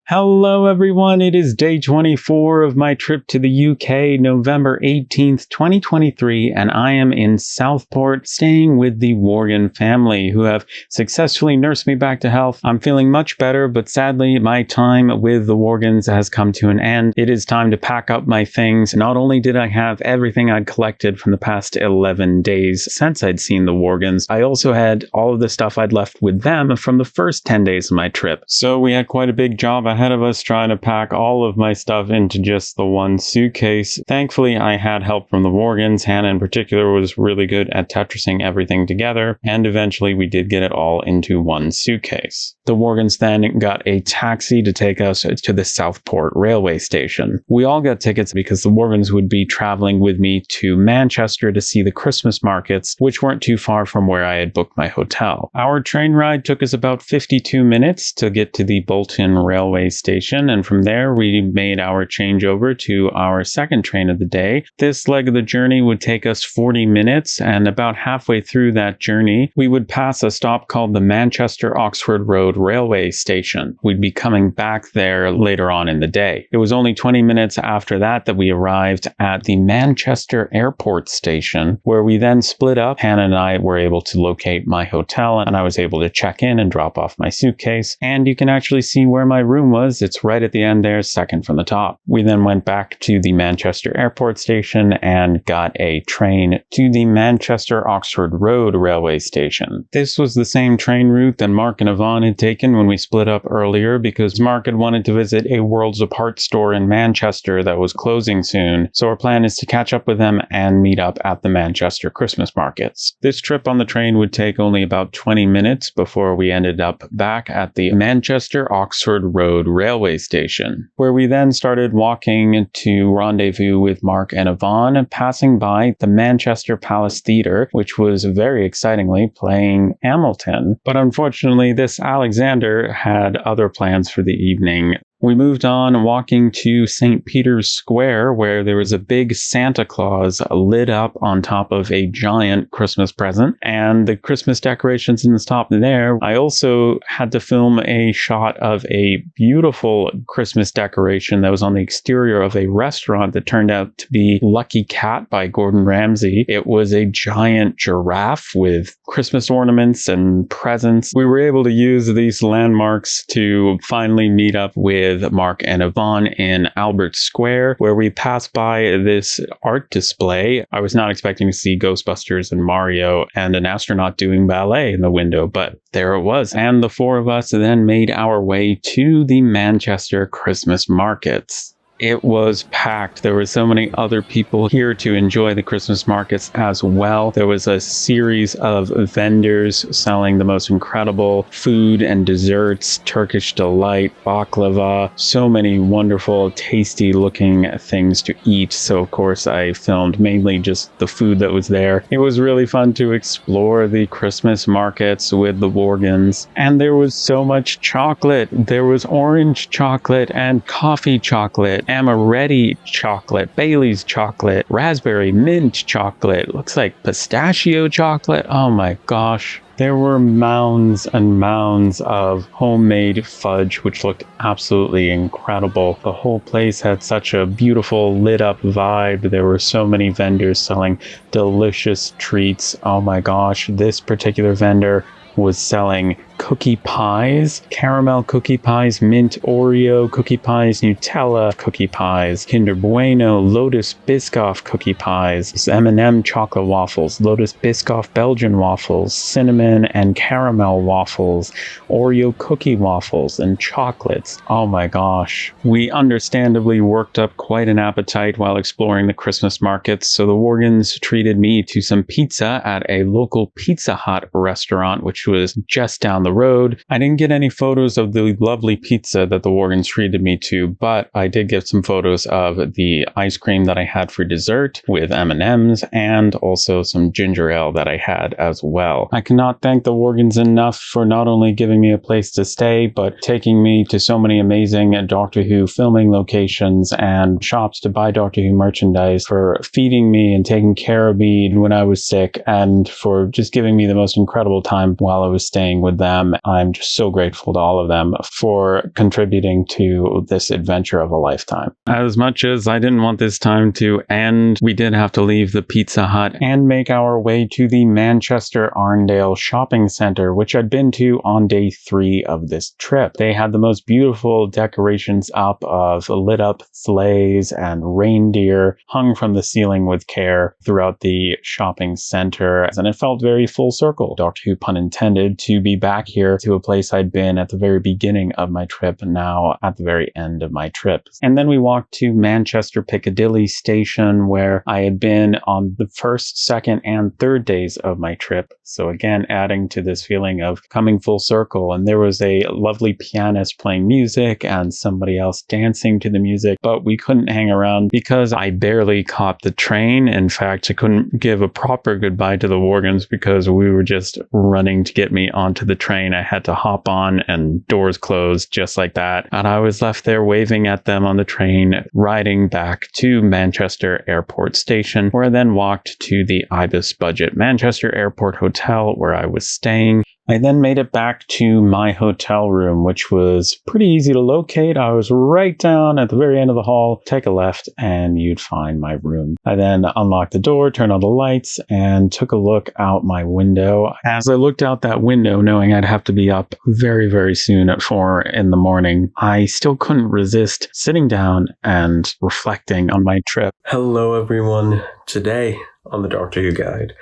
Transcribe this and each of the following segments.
Hello everyone, it is day 24 of my trip to the UK, November 18th, 2023, and I am in Southport staying with the Worgan family who have successfully nursed me back to health. I'm feeling much better, but sadly my time with the Worgans has come to an end. It is time to pack up my things. Not only did I have everything I'd collected from the past 11 days since I'd seen the Worgans, I also had all of the stuff I'd left with them from the first 10 days of my trip. So we had quite a big job ahead of us trying to pack all of my stuff into just the one suitcase. Thankfully, I had help from the Worgans. Hannah in particular was really good at Tetrising everything together, and eventually we did get it all into one suitcase. The Worgans then got a taxi to take us to the Southport railway station. We all got tickets because the Worgans would be traveling with me to Manchester to see the Christmas markets, which weren't too far from where I had booked my hotel. Our train ride took us about 52 minutes to get to the Bolton railway station, and from there we made our changeover to our second train of the day. This leg of the journey would take us 40 minutes, and about halfway through that journey we would pass a stop called the Manchester-Oxford Road railway station. We'd be coming back there later on in the day. It was only 20 minutes after that that we arrived at the Manchester Airport station, where we then split up. Hannah and I were able to locate my hotel, and I was able to check in and drop off my suitcase, and you can actually see where my room was. It's right at the end there, second from the top. We then went back to the Manchester Airport station and got a train to the Manchester-Oxford Road railway station. This was the same train route that Mark and Yvonne had taken when we split up earlier, because Mark had wanted to visit a Worlds Apart store in Manchester that was closing soon, so our plan is to catch up with them and meet up at the Manchester Christmas markets. This trip on the train would take only about 20 minutes before we ended up back at the Manchester-Oxford Road railway station, where we then started walking to rendezvous with Mark and Yvonne, passing by the Manchester Palace Theatre, which was very excitingly playing Hamilton. But unfortunately, this Alexander had other plans for the evening. We moved on, walking to St. Peter's Square, where there was a big Santa Claus lit up on top of a giant Christmas present, and the Christmas decorations in the top there. I also had to film a shot of a beautiful Christmas decoration that was on the exterior of a restaurant that turned out to be Lucky Cat by Gordon Ramsay. It was a giant giraffe with Christmas ornaments and presents. We were able to use these landmarks to finally meet up with Mark and Yvonne in Albert Square, where we passed by this art display. I was not expecting to see Ghostbusters and Mario and an astronaut doing ballet in the window, but there it was. And the four of us then made our way to the Manchester Christmas markets. It was packed. There were so many other people here to enjoy the Christmas markets as well. There was a series of vendors selling the most incredible food and desserts, Turkish delight, baklava, so many wonderful, tasty looking things to eat. So of course I filmed mainly just the food that was there. It was really fun to explore the Christmas markets with the Worgans. And there was so much chocolate. There was orange chocolate and coffee chocolate, Amaretti chocolate, Bailey's chocolate, raspberry mint chocolate, looks like pistachio chocolate. Oh my gosh. There were mounds and mounds of homemade fudge, which looked absolutely incredible. The whole place had such a beautiful lit up vibe. There were so many vendors selling delicious treats. Oh my gosh, this particular vendor was selling cookie pies, caramel cookie pies, mint Oreo cookie pies, Nutella cookie pies, Kinder Bueno Lotus Biscoff cookie pies, M&M chocolate waffles, Lotus Biscoff Belgian waffles, cinnamon and caramel waffles, Oreo cookie waffles, and chocolates. Oh my gosh. We understandably worked up quite an appetite while exploring the Christmas markets, so the Worgans treated me to some pizza at a local Pizza Hut restaurant, which was just down the road. I didn't get any photos of the lovely pizza that the Worgans treated me to, but I did get some photos of the ice cream that I had for dessert with M&Ms, and also some ginger ale that I had as well. I cannot thank the Worgans enough for not only giving me a place to stay, but taking me to so many amazing Doctor Who filming locations and shops to buy Doctor Who merchandise, for feeding me and taking care of me when I was sick, and for just giving me the most incredible time while I was staying with them. them. I'm just so grateful to all of them for contributing to this adventure of a lifetime. As much as I didn't want this time to end, we did have to leave the Pizza Hut and make our way to the Manchester Arndale Shopping Centre, which I'd been to on day 3 of this trip. They had the most beautiful decorations up of lit up sleighs and reindeer hung from the ceiling with care throughout the shopping center, and it felt very full circle, Doctor Who pun intended, to be back here to a place I'd been at the very beginning of my trip, now at the very end of my trip. And then we walked to Manchester Piccadilly Station, where I had been on the first, second, and third days of my trip. So again, adding to this feeling of coming full circle. And there was a lovely pianist playing music and somebody else dancing to the music, but we couldn't hang around because I barely caught the train. In fact, I couldn't give a proper goodbye to the Worgans because we were just running to get me onto the train. I had to hop on and doors closed just like that. And I was left there waving at them on the train, riding back to Manchester Airport Station, where I then walked to the Ibis Budget Manchester Airport Hotel where I was staying. I then made it back to my hotel room, which was pretty easy to locate. I was right down at the very end of the hall. Take a left and you'd find my room. I then unlocked the door, turned on the lights, and took a look out my window. As I looked out that window, knowing I'd have to be up very, very soon at 4 in the morning, I still couldn't resist sitting down and reflecting on my trip. Hello, everyone. Today on the Doctor Who Guide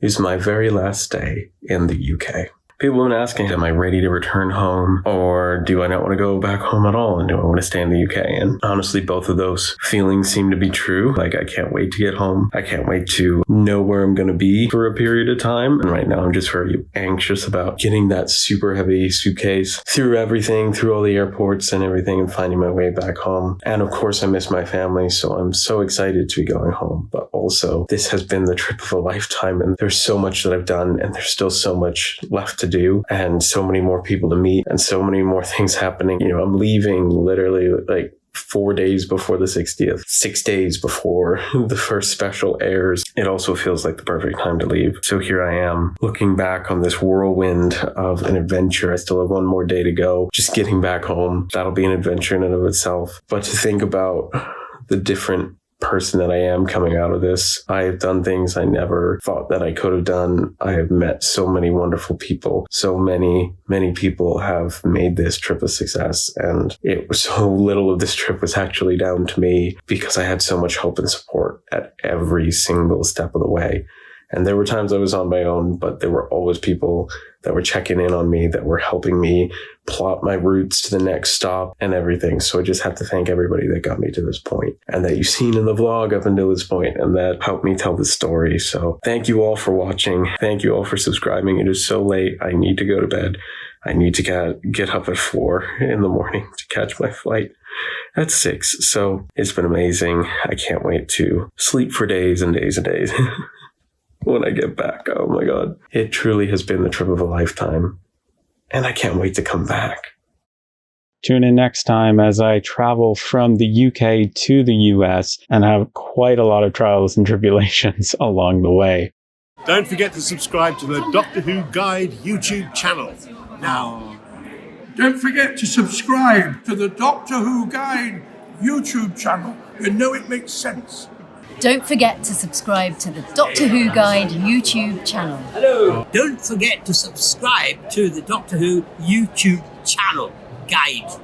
is my very last day in the UK. People have been asking, am I ready to return home, or do I not want to go back home at all, and do I want to stay in the UK? And honestly, both of those feelings seem to be true. Like, I can't wait to get home. I can't wait to know where I'm going to be for a period of time. And right now, I'm just very anxious about getting that super heavy suitcase through everything, through all the airports and everything, and finding my way back home. And of course, I miss my family, so I'm so excited to be going home. But also, this has been the trip of a lifetime, and there's so much that I've done, and there's still so much left to do, and so many more people to meet, and so many more things happening. You know, I'm leaving literally like 4 days before the 60th, 6 days before the first special airs. It also feels like the perfect time to leave. So here I am, looking back on this whirlwind of an adventure. I still have 1 more day to go. Just getting back home, that'll be an adventure in and of itself. But to think about the different person that I am coming out of this. I have done things I never thought that I could have done. I have met so many wonderful people. So many people have made this trip a success. And it was so little of this trip was actually down to me because I had so much hope and support at every single step of the way. And there were times I was on my own, but there were always people that were checking in on me, that were helping me plot my routes to the next stop and everything. So I just have to thank everybody that got me to this point and that you've seen in the vlog up until this point and that helped me tell the story. So thank you all for watching. Thank you all for subscribing. It is so late. I need to go to bed. I need to get up at 4 in the morning to catch my flight at 6. So it's been amazing. I can't wait to sleep for days and days and days. When I get back, oh my God. It truly has been the trip of a lifetime, and I can't wait to come back. Tune in next time as I travel from the UK to the US and have quite a lot of trials and tribulations along the way. Don't forget to subscribe to the Doctor Who Guide YouTube channel. Now, don't forget to subscribe to the Doctor Who Guide YouTube channel. You know it makes sense. Don't forget to subscribe to the Doctor Who Guide YouTube channel. Hello. Don't forget to subscribe to the Doctor Who YouTube channel guide.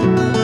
Bye.